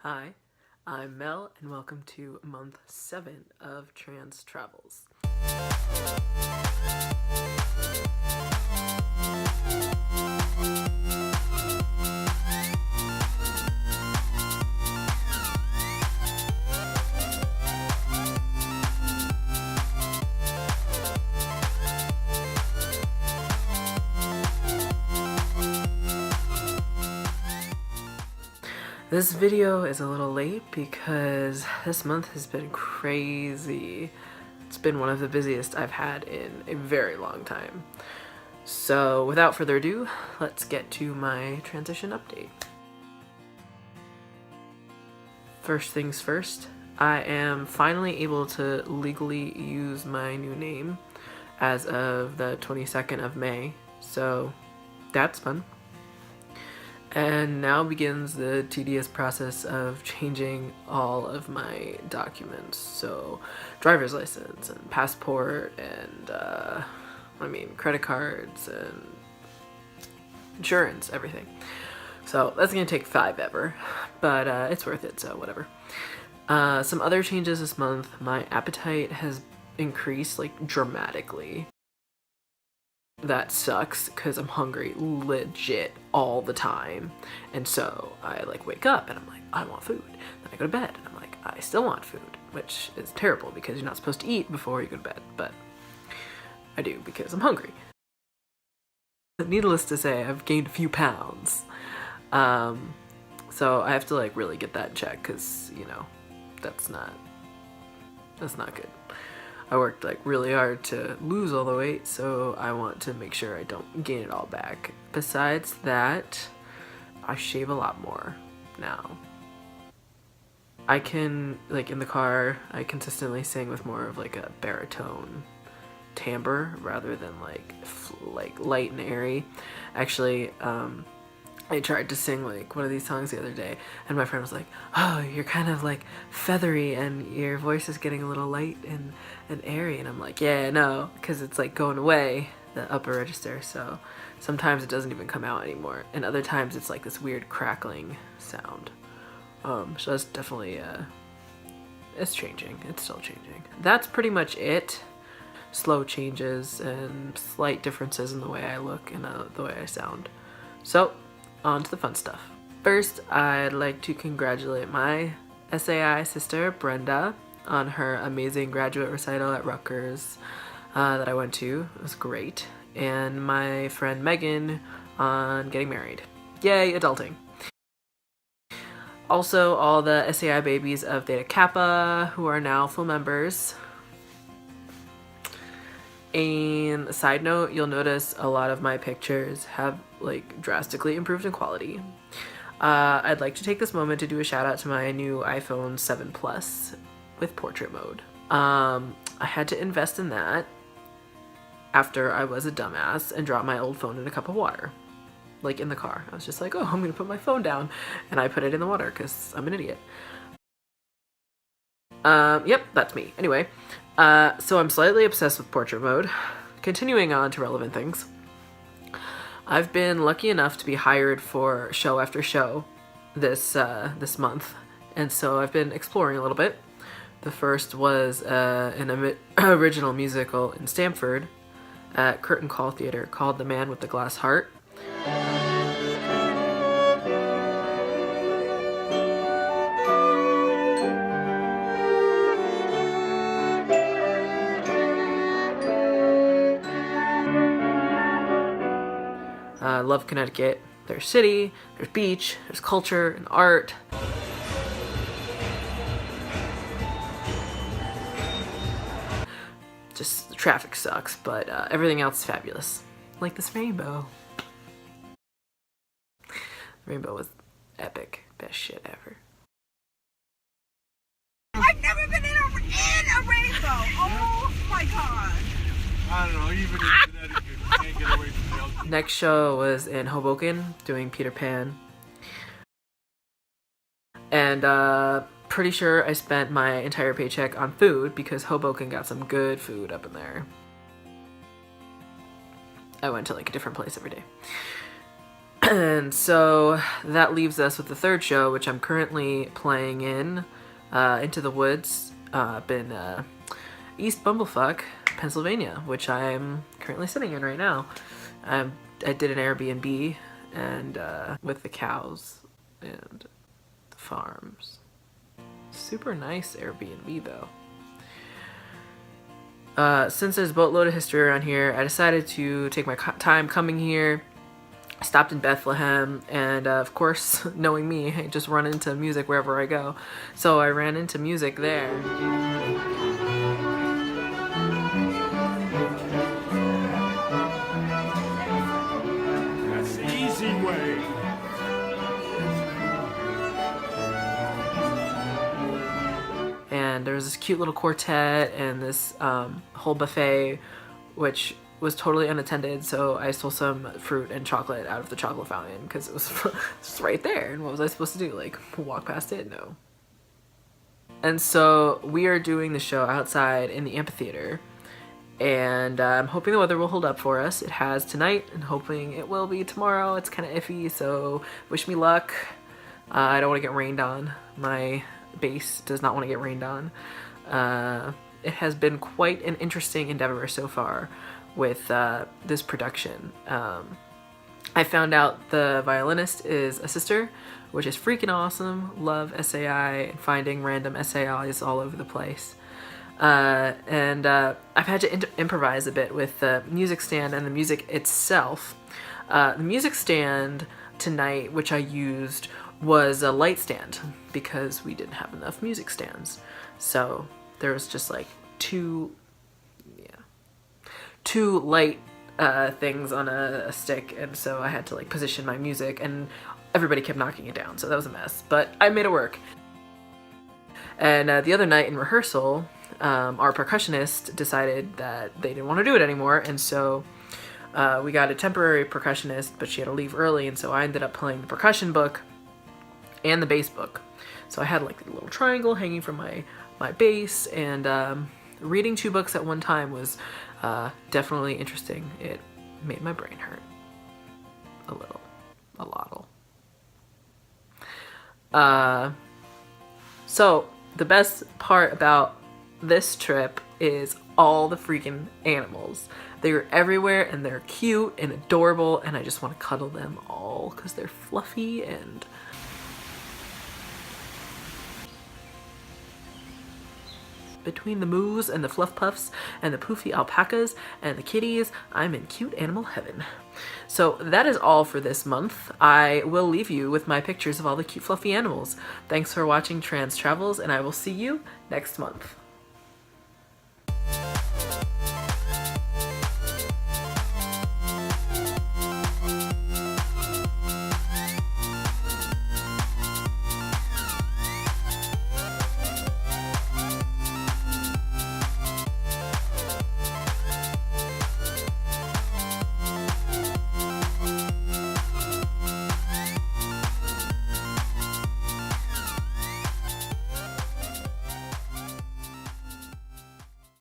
Hi, I'm Mel, and welcome to month 7 of Trans Travels. This video is a little late because this month has been crazy. It's been one of the busiest I've had in a very long time. So without further ado, let's get to my transition update. First things first, I am finally able to legally use my new name as of the 22nd of May, so that's fun. And now begins the tedious process of changing all of my documents. So driver's license and passport and credit cards and insurance, everything. So that's gonna take 5 ever, but it's worth it, so whatever. Some other changes this month. My appetite has increased like dramatically. That sucks because I'm hungry legit all the time, and so I like wake up and I'm like, I want food. Then I go to bed and I'm like, I still want food, which is terrible because you're not supposed to eat before you go to bed, but I do because I'm hungry. Needless to say, I've gained a few pounds, so I have to like really get that in check because that's not good. I worked like really hard to lose all the weight, so I want to make sure I don't gain it all back. Besides that, I shave a lot more now. I can, like in the car, I consistently sing with more of like a baritone timbre rather than like light and airy. Actually, I tried to sing like one of these songs the other day, and my friend was like, oh, you're kind of like feathery and your voice is getting a little light and airy, and I'm like, yeah, no, because it's like going away, the upper register, so sometimes it doesn't even come out anymore, and other times it's like this weird crackling sound. So that's definitely it's changing. It's still changing. That's pretty much it. Slow changes and slight differences in the way I look and the way I sound. So on to the fun stuff. First, I'd like to congratulate my SAI sister, Brenda, on her amazing graduate recital at Rutgers that I went to. It was great. And my friend Megan on getting married. Yay, adulting. Also, all the SAI babies of Theta Kappa who are now full members. And a side note, you'll notice a lot of my pictures have like drastically improved in quality. I'd like to take this moment to do a shout out to my new iPhone 7 Plus with portrait mode. I had to invest in that after I was a dumbass and dropped my old phone in a cup of water, like in the car. I was just like, oh, I'm gonna put my phone down, and I put it in the water because I'm an idiot. Yep, that's me. Anyway, so I'm slightly obsessed with portrait mode. Continuing on to relevant things. I've been lucky enough to be hired for show after show this month, and so I've been exploring a little bit. The first was an original musical in Stamford at Curtain Call Theater called The Man with the Glass Heart. Love Connecticut. There's city, there's beach, there's culture and art. Just the traffic sucks, but everything else is fabulous. Like this rainbow. The rainbow was epic. Best shit ever. I've never been in a rainbow. Oh my god. I don't know, even in Connecticut, you can't get away from the ocean. Next show was in Hoboken, doing Peter Pan. And pretty sure I spent my entire paycheck on food because Hoboken got some good food up in there. I went to like a different place every day. And so that leaves us with the third show, which I'm currently playing in Into the Woods up in East Bumblefuck, Pennsylvania, which I'm currently sitting in right now. I did an Airbnb and with the cows and the farms. Super nice Airbnb though. Since there's a boatload of history around here, I decided to take my time coming here. I stopped in Bethlehem, and of course, knowing me, I just run into music wherever I go. So I ran into music there. That's the easy way. And there was this cute little quartet and this whole buffet, which was totally unattended, so I stole some fruit and chocolate out of the chocolate fountain because it was just right there. And what was I supposed to do? Like, walk past it? No. And so we are doing the show outside in the amphitheater, and I'm hoping the weather will hold up for us. It has tonight, and hoping it will be tomorrow. It's kind of iffy, so wish me luck. I don't want to get rained on. My bass does not want to get rained on. It has been quite an interesting endeavor so far with this production. I found out the violinist is a sister, which is freaking awesome. Love SAI and finding random SAIs all over the place. And I've had to improvise a bit with the music stand and the music itself. The music stand tonight, which I used, was a light stand because we didn't have enough music stands. So there was just like two light things on a stick, and so I had to like position my music, and everybody kept knocking it down, so that was a mess, but I made it work. And the other night in rehearsal, our percussionist decided that they didn't want to do it anymore, and so we got a temporary percussionist, but she had to leave early, and so I ended up playing the percussion book and the bass book. So I had like a little triangle hanging from my bass, and reading two books at one time was definitely interesting. It made my brain hurt. A lot. So the best part about this trip is all the freaking animals. They're everywhere, and they're cute and adorable, and I just want to cuddle them all because they're fluffy and between the moos and the fluff puffs and the poofy alpacas and the kitties, I'm in cute animal heaven. So that is all for this month. I will leave you with my pictures of all the cute fluffy animals. Thanks for watching Trans Travels, and I will see you next month.